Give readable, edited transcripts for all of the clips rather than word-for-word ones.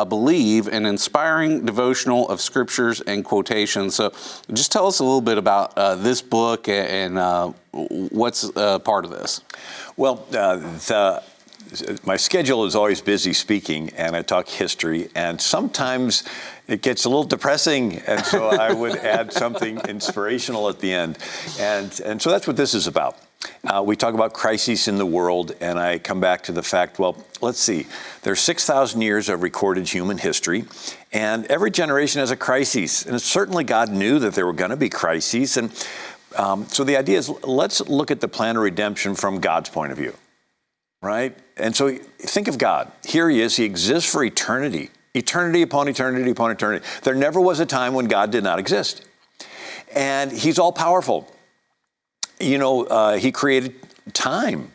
believe, an inspiring devotional of scriptures and quotations. So just tell us a little bit about this book and what's part of this. Well, my schedule is always busy speaking, and I talk history, and sometimes it gets a little depressing, and so I would add something inspirational at the end. And so that's what this is about. We talk about crises in the world, and I come back to the fact, well, let's see. There's 6,000 years of recorded human history, and every generation has a crisis. And certainly God knew that there were going to be crises. And so the idea is, let's look at the plan of redemption from God's point of view, right? And so think of God. Here he is. He exists for eternity. Eternity upon eternity upon eternity. There never was a time when God did not exist. And he's all powerful. You know, he created time.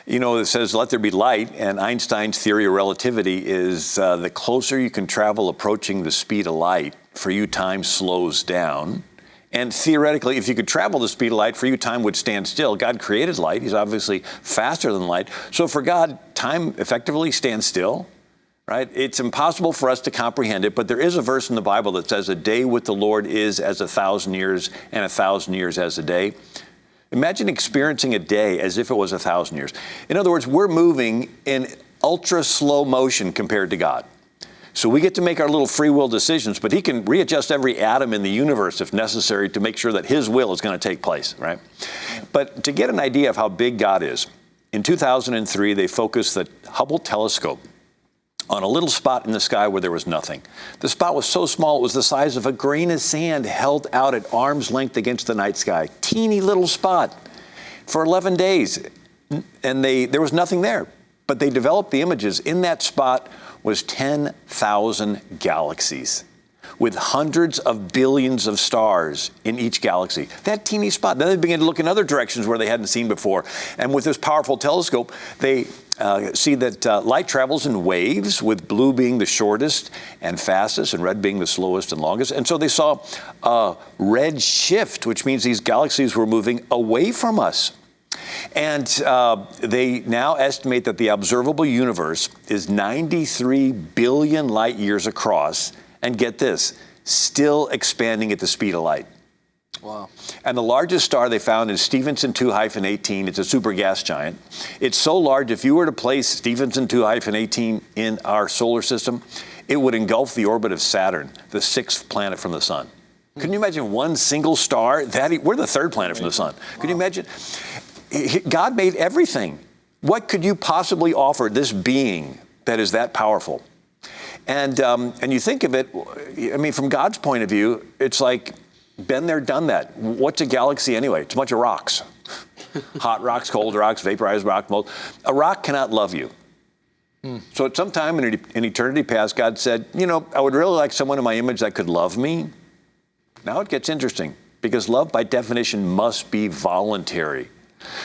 You know, it says, let there be light. And Einstein's theory of relativity is the closer you can travel approaching the speed of light, for you time slows down. And theoretically, if you could travel the speed of light, for you time would stand still. God created light. He's obviously faster than light. So for God, time effectively stands still. Right? It's impossible for us to comprehend it, but there is a verse in the Bible that says a day with the Lord is as 1,000 years and 1,000 years as a day. Imagine experiencing a day as if it was 1,000 years. In other words, we're moving in ultra slow motion compared to God. So we get to make our little free will decisions, but he can readjust every atom in the universe if necessary to make sure that his will is going to take place, right? But to get an idea of how big God is, in 2003, they focused the Hubble telescope on a little spot in the sky where there was nothing. The spot was so small, it was the size of a grain of sand held out at arm's length against the night sky. Teeny little spot for 11 days. And there was nothing there. But they developed the images. In that spot was 10,000 galaxies with hundreds of billions of stars in each galaxy. That teeny spot. Then they began to look in other directions where they hadn't seen before. And with this powerful telescope, they see that light travels in waves, with blue being the shortest and fastest and red being the slowest and longest. And so they saw a red shift, which means these galaxies were moving away from us. And they now estimate that the observable universe is 93 billion light years across. And get this, still expanding at the speed of light. Wow. And the largest star they found is Stephenson 2-18. It's a super gas giant. It's so large, if you were to place Stephenson 2-18 in our solar system, it would engulf the orbit of Saturn, the 6th planet from the sun. Can you imagine one single star? We're the 3rd planet from the sun. Wow. Can you imagine? God made everything. What could you possibly offer this being that is that powerful? And you think of it, I mean, from God's point of view, it's like, been there, done that. What's a galaxy anyway? It's a bunch of rocks. Hot rocks, cold rocks, vaporized rock, mold. A rock cannot love you. So at some time in eternity past, God said, you know, I would really like someone in my image that could love me. Now it gets interesting, because love by definition must be voluntary.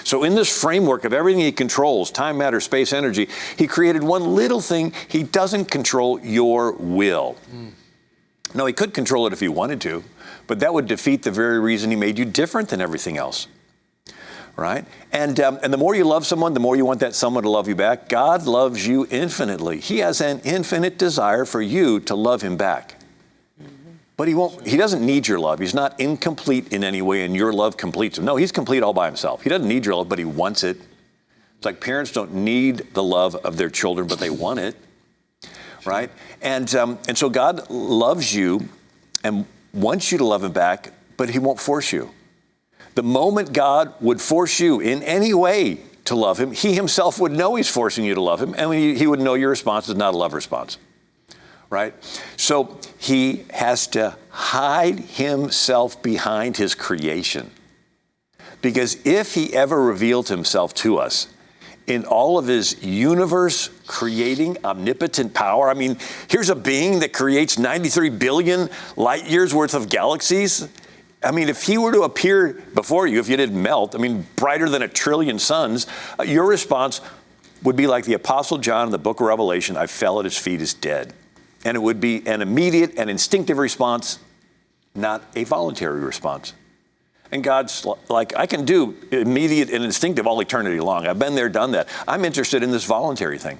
So in this framework of everything he controls, time, matter, space, energy, he created one little thing. He doesn't control your will. No, he could control it if he wanted to, but that would defeat the very reason he made you different than everything else, right? And the more you love someone, the more you want that someone to love you back. God loves you infinitely. He has an infinite desire for you to love him back. But he doesn't need your love. He's not incomplete in any way, and your love completes him. No, he's complete all by himself. He doesn't need your love, but he wants it. It's like parents don't need the love of their children, but they want it, right? And so God loves you and wants you to love him back, but he won't force you. The moment God would force you in any way to love him, he himself would know he's forcing you to love him, and he would know your response is not a love response. Right? So he has to hide himself behind his creation. Because if he ever revealed himself to us in all of his universe creating omnipotent power, I mean, here's a being that creates 93 billion light years worth of galaxies. I mean, if he were to appear before you, if you didn't melt, I mean, brighter than 1 trillion suns, your response would be like the Apostle John in the book of Revelation, I fell at his feet as dead. And it would be an immediate and instinctive response, not a voluntary response. And God's like, I can do immediate and instinctive all eternity long. I've been there, done that. I'm interested in this voluntary thing.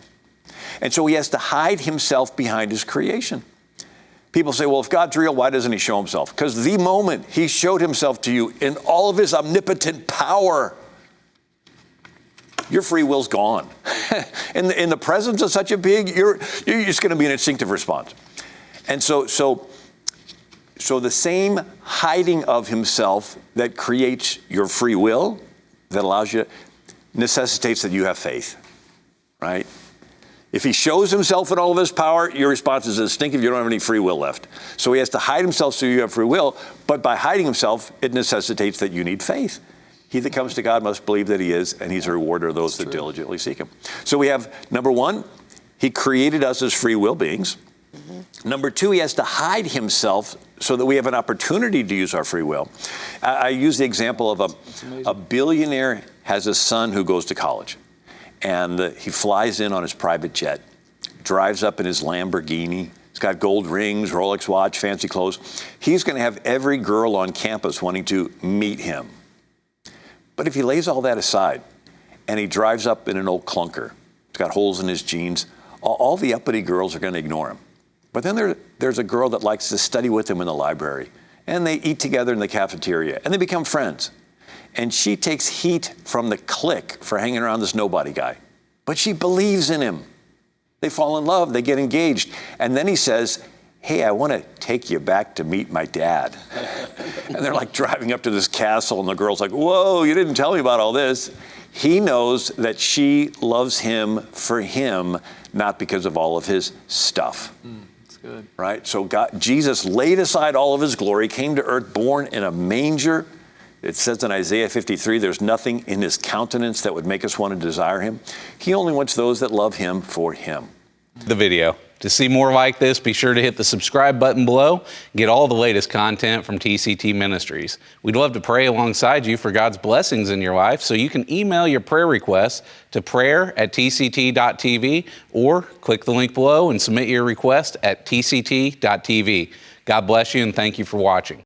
And so he has to hide himself behind his creation. People say, well, if God's real, why doesn't he show himself? Because the moment he showed himself to you in all of his omnipotent power, your free will's gone. In the presence of such a being, you're just going to be an instinctive response. And so the same hiding of himself that creates your free will, that allows you, necessitates that you have faith, right? If he shows himself in all of his power, your response is instinctive. You don't have any free will left. So he has to hide himself so you have free will. But by hiding himself, it necessitates that you need faith. He that comes to God must believe that he is, and he's a rewarder of those that diligently seek him. So we have, number one, he created us as free will beings. Number two, he has to hide himself so that we have an opportunity to use our free will. I use the example of a billionaire has a son who goes to college. And he flies in on his private jet, drives up in his Lamborghini. He's got gold rings, Rolex watch, fancy clothes. He's going to have every girl on campus wanting to meet him. But if he lays all that aside and he drives up in an old clunker, it's got holes in his jeans, all the uppity girls are going to ignore him. But then there's a girl that likes to study with him in the library, and they eat together in the cafeteria, and they become friends. And she takes heat from the clique for hanging around this nobody guy. But she believes in him. They fall in love, they get engaged. And then he says, hey, I want to take you back to meet my dad. And they're like driving up to this castle, and the girl's like, whoa, you didn't tell me about all this. He knows that she loves him for him, not because of all of his stuff. That's good. Right? So Jesus laid aside all of his glory, came to earth, born in a manger. It says in Isaiah 53, there's nothing in his countenance that would make us want to desire him. He only wants those that love him for him. The video. To see more like this, be sure to hit the subscribe button below. Get all the latest content from TCT Ministries. We'd love to pray alongside you for God's blessings in your life, so you can email your prayer requests to prayer@tct.tv or click the link below and submit your request at tct.tv. God bless you and thank you for watching.